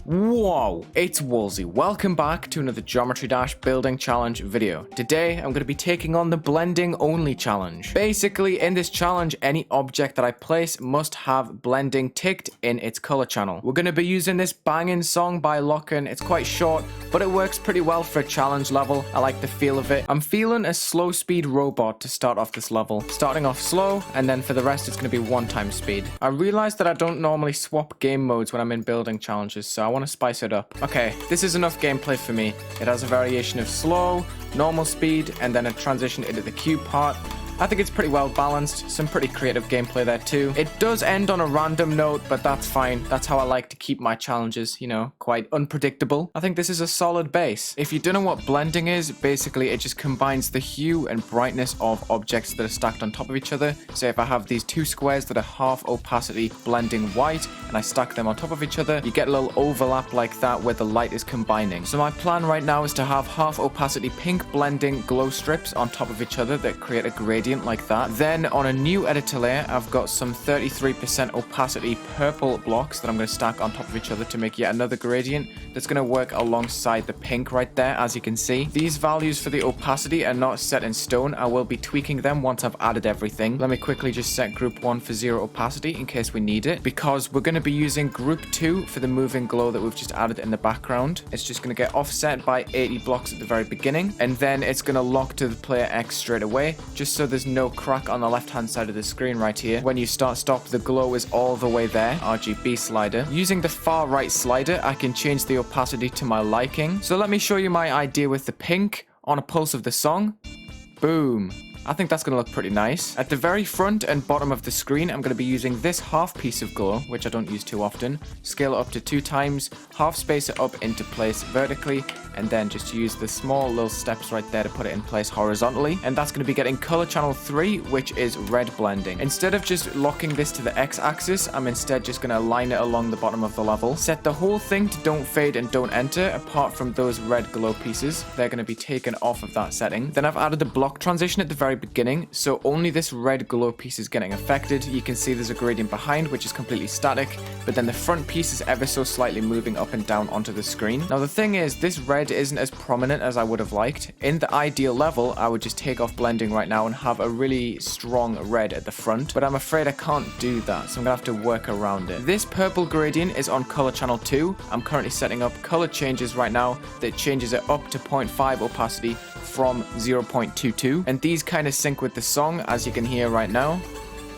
Whoa, it's Wulzy. Welcome back to another Geometry Dash building challenge video. Today, I'm going to be taking on the blending only challenge. Basically, in this challenge, any object that I place must have blending ticked in its color channel. We're going to be using this banging song by Locken. It's quite short, but it works pretty well for a challenge level. I like the feel of it. I'm feeling a slow speed robot to start off this level. Starting off slow, and then for the rest, it's going to be 1x speed. I realized that I don't normally swap game modes when I'm in building challenges, so I want to spice it up. Okay, this is enough gameplay for me. It has a variation of slow, normal speed, and then a transition into the cube part. I think it's pretty well balanced, some pretty creative gameplay there too. It does end on a random note, but that's fine. That's how I like to keep my challenges, you know, quite unpredictable. I think this is a solid base. If you don't know what blending is, basically it just combines the hue and brightness of objects that are stacked on top of each other. So if I have these two squares that are half opacity blending white, and I stack them on top of each other, you get a little overlap like that where the light is combining. So my plan right now is to have half opacity pink blending glow strips on top of each other that create a gradient like that. Then on a new editor layer, I've got some 33% opacity purple blocks that I'm going to stack on top of each other to make yet another gradient that's going to work alongside the pink right there, as you can see. These values for the opacity are not set in stone. I will be tweaking them once I've added everything. Let me quickly just set group 1 for 0 opacity in case we need it, because we're going to be using group 2 for the moving glow that we've just added in the background. It's just going to get offset by 80 blocks at the very beginning, and then it's going to lock to the player X straight away, just so there's no crack on the left hand side of the screen right here. When you stop, the glow is all the way there. RGB slider. Using the far right slider, I can change the opacity to my liking. So let me show you my idea with the pink on a pulse of the song. Boom. I think that's going to look pretty nice. At the very front and bottom of the screen, I'm going to be using this half piece of glow, which I don't use too often. Scale it up to 2 times, half space it up into place vertically, and then just use the small little steps right there to put it in place horizontally. And that's going to be getting color channel 3, which is red blending. Instead of just locking this to the x-axis, I'm instead just going to align it along the bottom of the level. Set the whole thing to don't fade and don't enter, apart from those red glow pieces. They're going to be taken off of that setting. Then I've added the block transition at the very beginning, so only this red glow piece is getting affected. You can see there's a gradient behind, which is completely static, but then the front piece is ever so slightly moving up and down onto the screen. Now the thing is, this red isn't as prominent as I would have liked. In the ideal level, I would just take off blending right now and have a really strong red at the front, but I'm afraid I can't do that, so I'm gonna have to work around it. This purple gradient is on color channel 2. I'm currently setting up color changes right now that changes it up to 0.5 opacity from 0.22, and these kind of sync with the song, as you can hear right now.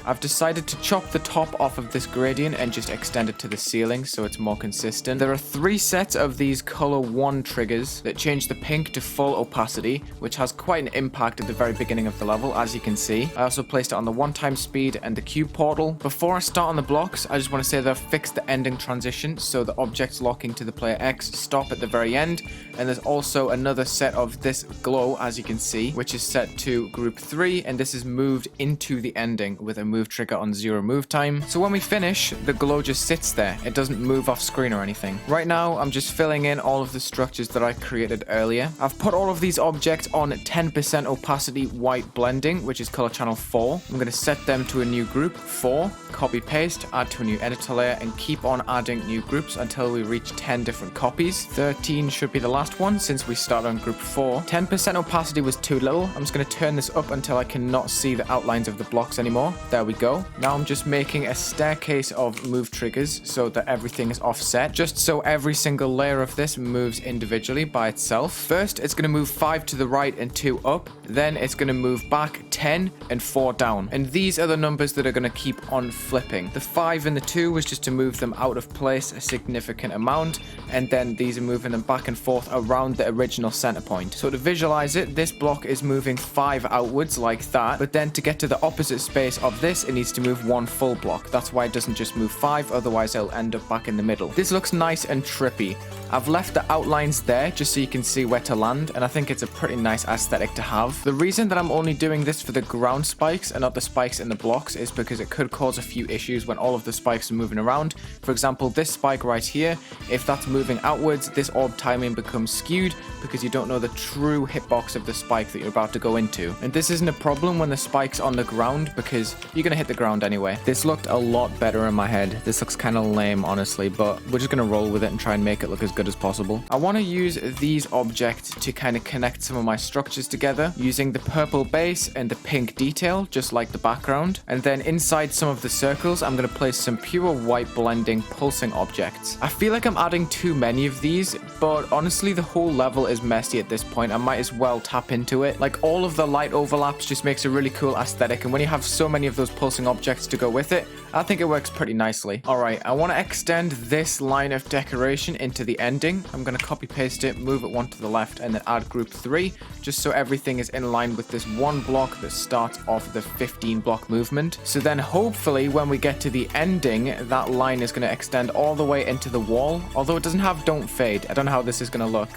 I've decided to chop the top off of this gradient and just extend it to the ceiling so it's more consistent. There are 3 sets of these color 1 triggers that change the pink to full opacity, which has quite an impact at the very beginning of the level, as you can see. I also placed it on the 1x speed and the cube portal. Before I start on the blocks, I just want to say that I've fixed the ending transition so the objects locking to the player X stop at the very end. And there's also another set of this glow, as you can see, which is set to group 3, and this is moved into the ending with a move trigger on 0 move time. So when we finish, the glow just sits there. It doesn't move off screen or anything. Right now, I'm just filling in all of the structures that I created earlier. I've put all of these objects on 10% opacity white blending, which is color channel 4. I'm going to set them to a new group, 4, copy paste, add to a new editor layer, and keep on adding new groups until we reach 10 different copies. 13 should be the last one since we start on group 4. 10% opacity was too little. I'm just going to turn this up until I cannot see the outlines of the blocks anymore. There we go. Now I'm just making a staircase of move triggers so that everything is offset, just so every single layer of this moves individually by itself. First, it's going to move 5 to the right and 2 up. Then it's going to move back 10 and 4 down. And these are the numbers that are going to keep on flipping. The 5 and the 2 was just to move them out of place a significant amount, and then these are moving them back and forth around the original center point. So to visualize it, this block is moving 5 outwards like that, but then to get to the opposite space of this, it needs to move 1 full block. That's why it doesn't just move 5, otherwise it'll end up back in the middle. This looks nice and trippy. I've left the outlines there just so you can see where to land, and I think it's a pretty nice aesthetic to have. The reason that I'm only doing this for the ground spikes and not the spikes in the blocks is because it could cause a few issues when all of the spikes are moving around. For example, this spike right here, if that's moving outwards, this orb timing becomes skewed because you don't know the true hitbox of the spike that you're about to go into. And this isn't a problem when the spike's on the ground, because you're gonna hit the ground anyway. This looked a lot better in my head. This looks kind of lame, honestly, but we're just gonna roll with it and try and make it look as good as possible. I want to use these objects to kind of connect some of my structures together using the purple base and the pink detail, just like the background. And then inside some of the circles, I'm gonna place some pure white blending pulsing objects. I feel like I'm adding too many of these, but honestly, the whole level is messy at this point. I might as well tap into it. Like, all of the light overlaps just makes a really cool aesthetic, and when you have so many of those pulsing objects to go with it, I think it works pretty nicely. Alright, I want to extend this line of decoration into the ending. I'm going to copy paste it, move it one to the left, and then add group 3, just so everything is in line with this one block that starts off the 15 block movement. So then hopefully when we get to the ending, that line is going to extend all the way into the wall, although it doesn't have don't fade. I don't know how this is going to look.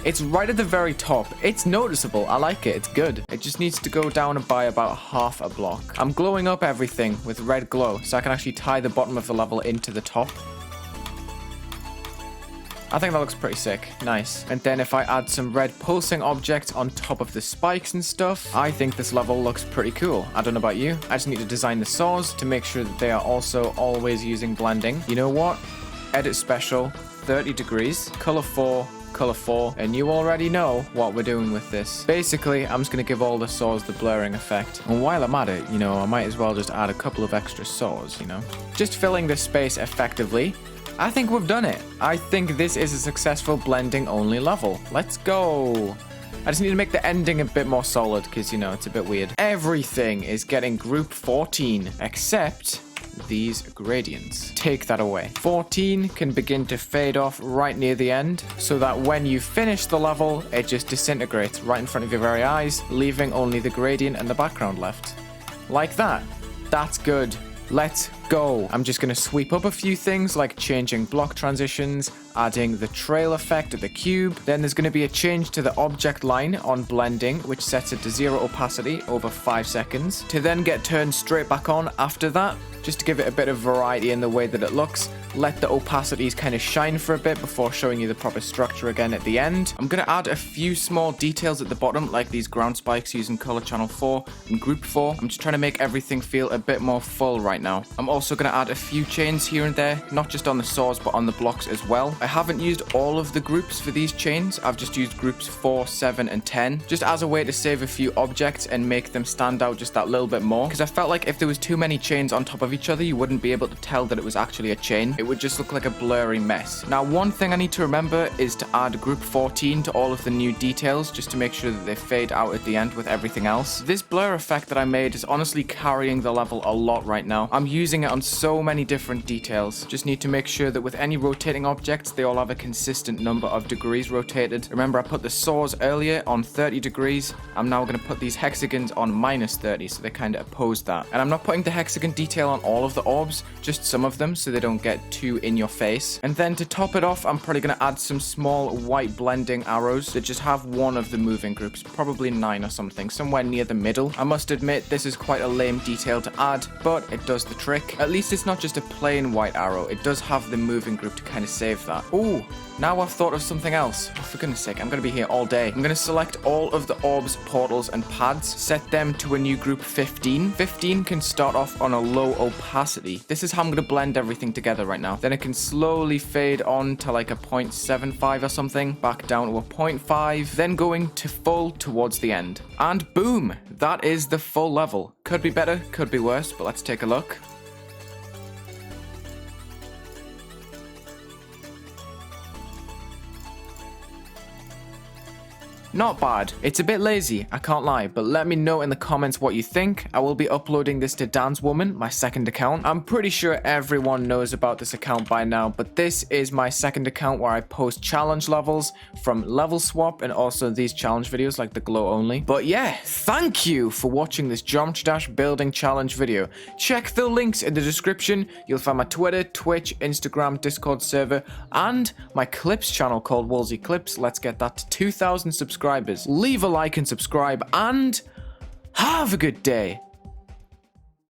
It's right at the very top. It's noticeable. I like it. It's good. It just needs to go down by about half a block. I'm glowing up everything with red glow, so I can actually tie the bottom of the level into the top. I think that looks pretty sick. Nice. And then if I add some red pulsing objects on top of the spikes and stuff, I think this level looks pretty cool. I don't know about you. I just need to design the saws to make sure that they are also always using blending. You know what? Edit special, 30 degrees, color 4, color 4, and you already know what we're doing with this. Basically, I'm just going to give all the saws the blurring effect. And while I'm at it, you know, I might as well just add a couple of extra saws, you know. Just filling this space effectively. I think we've done it. I think this is a successful blending only level. Let's go. I just need to make the ending a bit more solid because, you know, it's a bit weird. Everything is getting group 14 except these gradients. Take that away. 14 can begin to fade off right near the end so that when you finish the level, it just disintegrates right in front of your very eyes, leaving only the gradient and the background left. Like that. That's good. Let's go. I'm just going to sweep up a few things like changing block transitions, adding the trail effect of the cube. Then there's going to be a change to the object line on blending, which sets it to 0 opacity over 5 seconds, to then get turned straight back on after that, just to give it a bit of variety in the way that it looks. Let the opacities kind of shine for a bit before showing you the proper structure again at the end. I'm going to add a few small details at the bottom, like these ground spikes using color channel 4 and group 4. I'm just trying to make everything feel a bit more full right now. I'm also going to add a few chains here and there, not just on the saws but on the blocks as well. I haven't used all of the groups for these chains. I've just used groups 4, 7 and 10, just as a way to save a few objects and make them stand out just that little bit more, because I felt like if there was too many chains on top of each other, you wouldn't be able to tell that it was actually a chain. It would just look like a blurry mess. Now, one thing I need to remember is to add group 14 to all of the new details, just to make sure that they fade out at the end with everything else. This blur effect that I made is honestly carrying the level a lot right now. I'm using it on so many different details. Just need to make sure that with any rotating objects, they all have a consistent number of degrees rotated. Remember, I put the saws earlier on 30 degrees. I'm now going to put these hexagons on minus 30, so they kind of oppose that. And I'm not putting the hexagon detail on all of the orbs, just some of them, so they don't get too in your face. And then to top it off, I'm probably going to add some small white blending arrows that just have one of the moving groups, probably 9 or something, somewhere near the middle. I must admit, this is quite a lame detail to add, but it does the trick. At least it's not just a plain white arrow. It does have the moving group to kind of save that. Ooh, now I've thought of something else. Oh, for goodness sake, I'm going to be here all day. I'm going to select all of the orbs, portals, and pads, set them to a new group 15. 15 can start off on a low opacity. This is how I'm going to blend everything together right now. Then it can slowly fade on to like a 0.75 or something, back down to a 0.5, then going to full towards the end. And boom, that is the full level. Could be better, could be worse, but let's take a look. Not bad. It's a bit lazy, I can't lie, but let me know in the comments what you think. I will be uploading this to Dance Woman, my second account. I'm pretty sure everyone knows about this account by now, but this is my second account where I post challenge levels from Level Swap and also these challenge videos like the glow only. But yeah, thank you for watching this Geometry Dash building challenge video. Check the links in the description. You'll find my Twitter, Twitch, Instagram, Discord server, and my Clips channel called Wulzy Clips. Let's get that to 2,000 subscribers. Leave a like and subscribe, and have a good day.